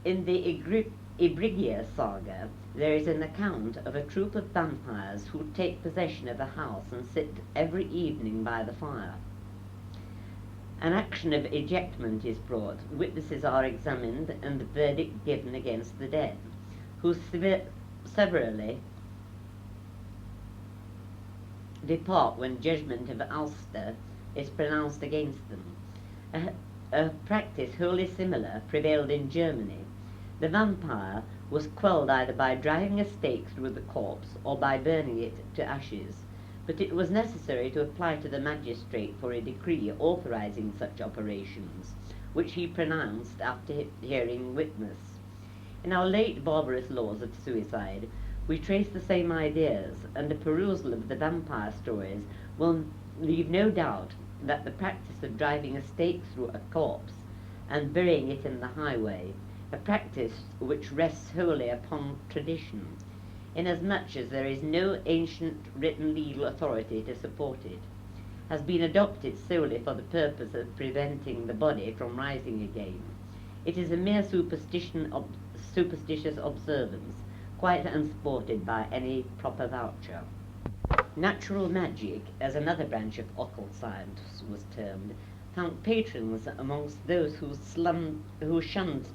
In the Ibrigia saga, there is an account of a troop of vampires who take possession of a house and sit every evening by the fire. An action of ejectment is brought, witnesses are examined, and the verdict given against the dead, who severally depart when judgment of Ulster is pronounced against them. A practice wholly similar prevailed in Germany. The vampire was quelled either by driving a stake through the corpse or by burning it to ashes, but it was necessary to apply to the magistrate for a decree authorizing such operations, which he pronounced after hearing witness. In our late barbarous laws of suicide, we trace the same ideas, and a perusal of the vampire stories will leave no doubt that the practice of driving a stake through a corpse and burying it in the highway, a practice which rests wholly upon tradition, inasmuch as there is no ancient written legal authority to support it, has been adopted solely for the purpose of preventing the body from rising again. It is a mere superstitious observance, quite unsupported by any proper voucher. Natural magic, as another branch of occult science was termed, found patrons amongst those who shunned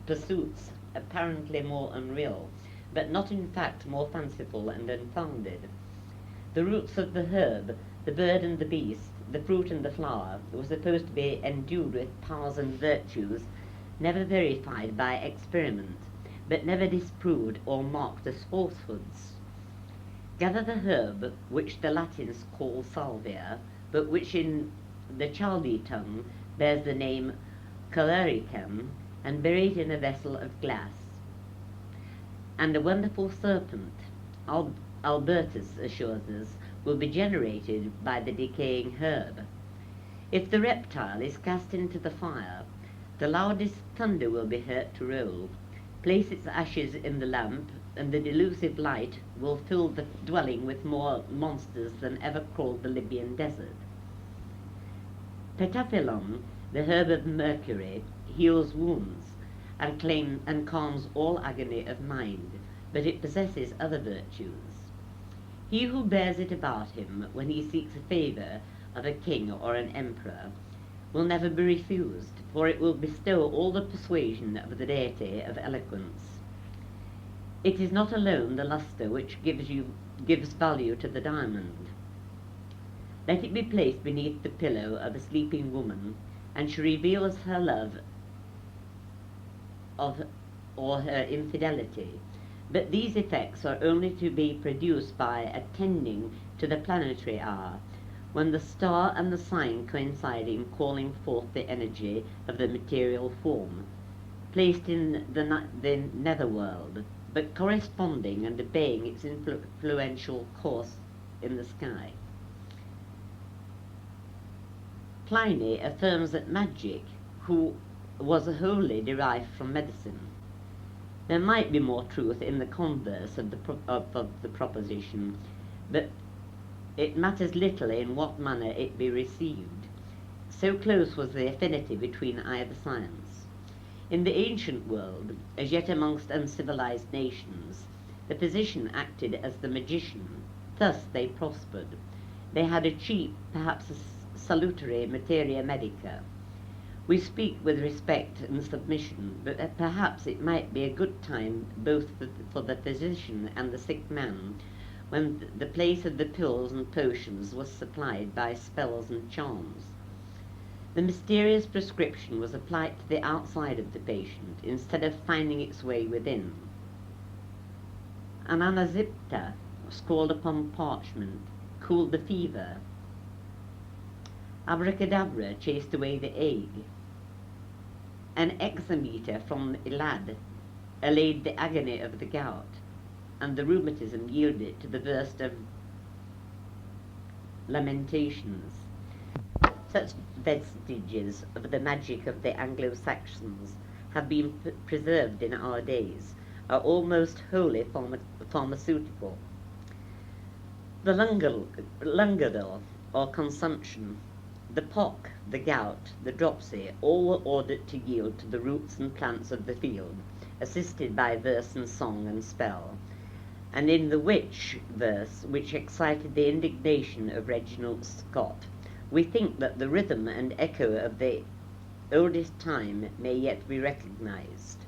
pursuits apparently more unreal, but not in fact more fanciful and unfounded. The roots of the herb, the bird and the beast, the fruit and the flower, were supposed to be endued with powers and virtues never verified by experiment, but never disproved or marked as falsehoods. Gather the herb, which the Latins call salvia, but which in the Chaldee tongue bears the name calericum, and bury it in a vessel of glass. And a wonderful serpent, Albertus assures us, will be generated by the decaying herb. If the reptile is cast into the fire, the loudest thunder will be heard to roll. Place its ashes in the lamp, and the delusive light will fill the dwelling with more monsters than ever crawled the Libyan desert. Petaphyllon, the herb of Mercury, heals wounds and calms all agony of mind, but it possesses other virtues. He who bears it about him when he seeks the favour of a king or an emperor will never be refused, for it will bestow all the persuasion of the deity of eloquence. It is not alone the lustre which gives value to the diamond. Let it be placed beneath the pillow of a sleeping woman, and she reveals her love or her infidelity. But these effects are only to be produced by attending to the planetary hour, when the star and the sign coincide in calling forth the energy of the material form, placed in the netherworld, but corresponding and obeying its influential course in the sky. Pliny affirms that magic was wholly derived from medicine. There might be more truth in the converse of the proposition, but it matters little in what manner it be received. So close was the affinity between either science. In the ancient world, as yet amongst uncivilized nations, the physician acted as the magician. Thus they prospered. They had a cheap, perhaps a salutary materia medica. We speak with respect and submission, but perhaps it might be a good time both for the physician and the sick man, when the place of the pills and potions was supplied by spells and charms. The mysterious prescription was applied to the outside of the patient, instead of finding its way within. An anasipta, scrawled upon parchment, cooled the fever. Abracadabra chased away the ague. An hexameter from Elad allayed the agony of the gout, and the rheumatism yielded to the burst of lamentations. Such vestiges of the magic of the Anglo-Saxons have been preserved in our days, are almost wholly pharmaceutical. The lungadel, or consumption, The pock, the gout, the dropsy, all were ordered to yield to the roots and plants of the field, assisted by verse and song and spell. And in the witch verse, which excited the indignation of Reginald Scott, we think that the rhythm and echo of the oldest time may yet be recognized.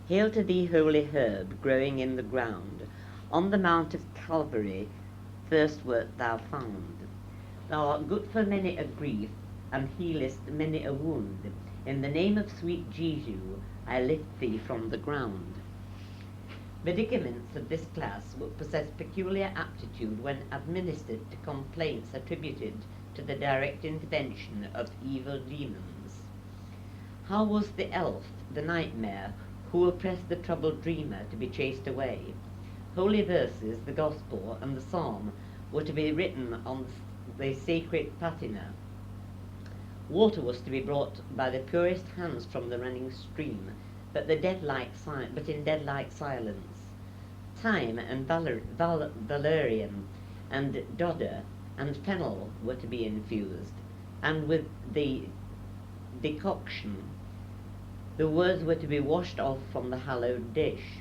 Hail to thee, holy herb, growing in the ground, on the mount of Calvary first wert thou found. Thou art good for many a grief, and healest many a wound. In the name of sweet Jesu, I lift thee from the ground. Medicaments of this class will possess peculiar aptitude when administered to complaints attributed to the direct intervention of evil demons. How was the elf, the nightmare, who oppressed the troubled dreamer, to be chased away? Holy verses, the gospel, and the psalm were to be written on the sacred patina. Water was to be brought by the purest hands from the running stream, but in deadlike silence. Thyme and valerian and dodder and fennel were to be infused, and with the decoction the words were to be washed off from the hallowed dish,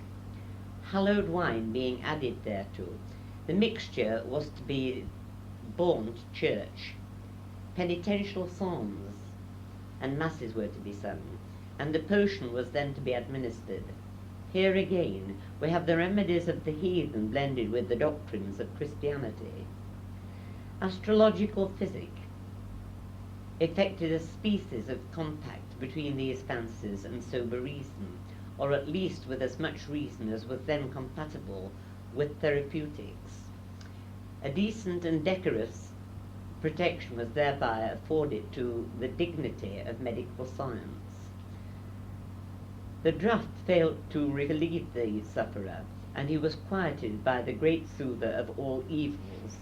hallowed wine being added thereto. The mixture was to be borne to church. Penitential psalms and masses were to be sung, and the potion was then to be administered. Here again we have the remedies of the heathen blended with the doctrines of Christianity. Astrological physic effected a species of compact between these fancies and sober reason, or at least with as much reason as was then compatible with therapeutics. A decent and decorous protection was thereby afforded to the dignity of medical science. The draught failed to relieve the sufferer, and he was quieted by the great soother of all evils.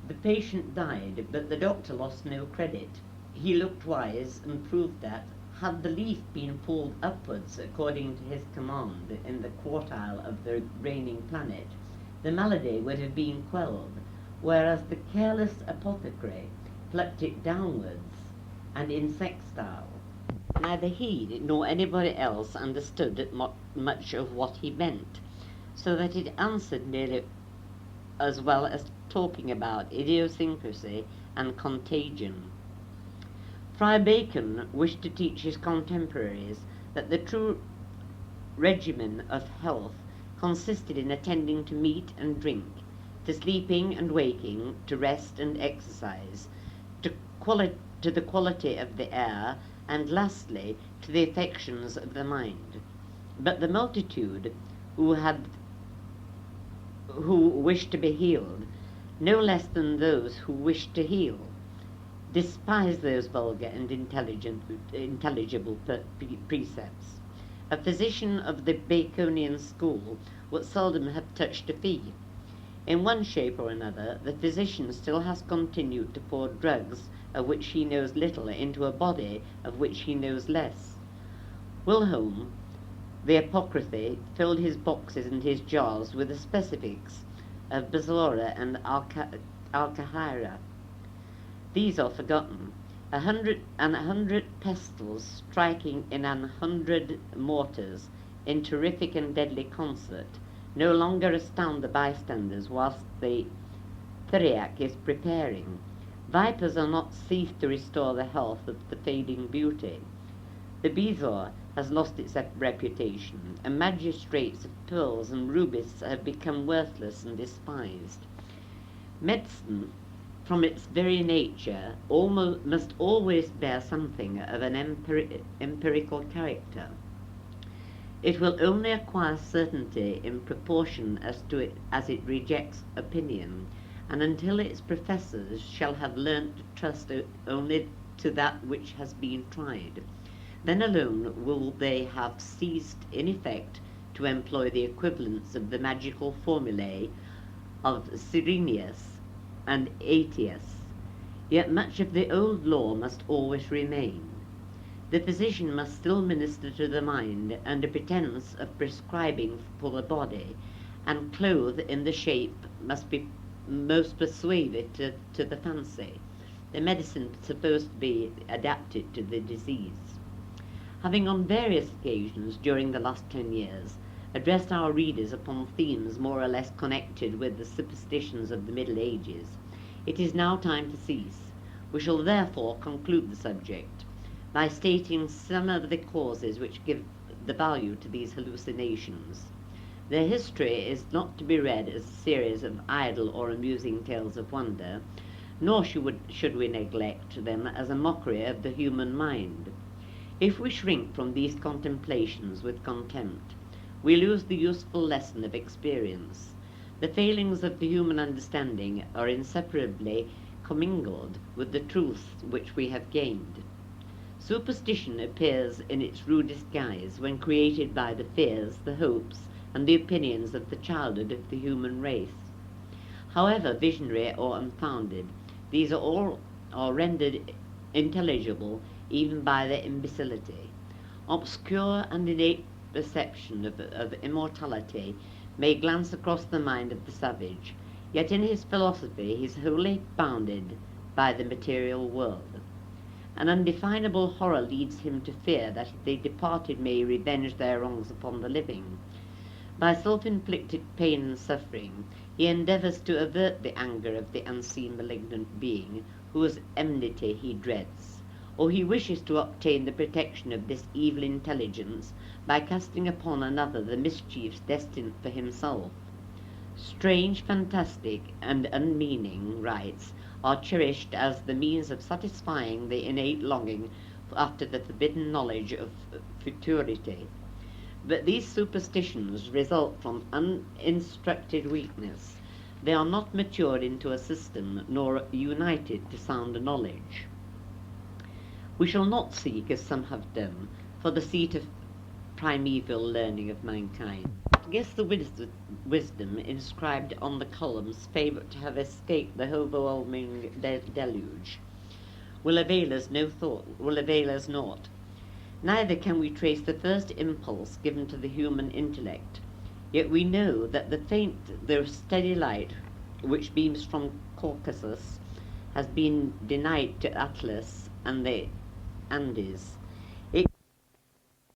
The patient died, but the doctor lost no credit. He looked wise and proved that, had the leaf been pulled upwards according to his command in the quartile of the reigning planet, the malady would have been quelled, whereas the careless apothecary plucked it downwards and in sextile. Neither he nor anybody else understood much of what he meant, so that it answered nearly as well as talking about idiosyncrasy and contagion. Friar Bacon wished to teach his contemporaries that the true regimen of health consisted in attending to meat and drink, to sleeping and waking, to rest and exercise, to the quality of the air, and lastly, to the affections of the mind. But the multitude who wished to be healed, no less than those who wished to heal, despised those vulgar and intelligible precepts. A physician of the Baconian school would seldom have touched a fee. In one shape or another, the physician still has continued to pour drugs of which he knows little into a body of which he knows less. Wilhelm, the apothecary, filled his boxes and his jars with the specifics of Basora and Alcahira. These are forgotten. 100 pistols striking in 100 mortars in terrific and deadly concert no longer astound the bystanders whilst the theriac is preparing. Vipers are not ceased to restore the health of the fading beauty. The bezoar has lost its reputation, and magistrates of pearls and rubies have become worthless and despised. Medicine, from its very nature, must always bear something of an empirical character. It will only acquire certainty in proportion as it rejects opinion, and until its professors shall have learnt to trust only to that which has been tried, then alone will they have ceased in effect to employ the equivalents of the magical formulae of Cyrenius and Aetius. Yet much of the old law must always remain. The physician must still minister to the mind under pretence of prescribing for the body, and clothe in the shape must be most persuasive to the fancy. the medicine supposed to be adapted to the disease. Having on various occasions during the last 10 years addressed our readers upon themes more or less connected with the superstitions of the Middle Ages, it is now time to cease. We shall therefore conclude the subject by stating some of the causes which give the value to these hallucinations. Their history is not to be read as a series of idle or amusing tales of wonder, nor should we neglect them as a mockery of the human mind. If we shrink from these contemplations with contempt, we lose the useful lesson of experience. The failings of the human understanding are inseparably commingled with the truths which we have gained. Superstition appears in its rudest guise when created by the fears, the hopes, and the opinions of the childhood of the human race. However visionary or unfounded, these are rendered intelligible even by their imbecility. Obscure and innate perception of immortality may glance across the mind of the savage, yet in his philosophy he is wholly bounded by the material world. An undefinable horror leads him to fear that the departed may revenge their wrongs upon the living. By self-inflicted pain and suffering, he endeavours to avert the anger of the unseen malignant being whose enmity he dreads, or he wishes to obtain the protection of this evil intelligence by casting upon another the mischiefs destined for himself. Strange, fantastic, and unmeaning rites are cherished as the means of satisfying the innate longing after the forbidden knowledge of futurity. But these superstitions result from uninstructed weakness. They are not matured into a system, nor united to sound knowledge. We shall not seek, as some have done, for the seat of primeval learning of mankind. I guess the wisdom inscribed on the columns favourite to have escaped the overwhelming deluge will avail us naught. Neither can we trace the first impulse given to the human intellect, yet we know that the faint though steady light which beams from Caucasus has been denied to Atlas and the Andes.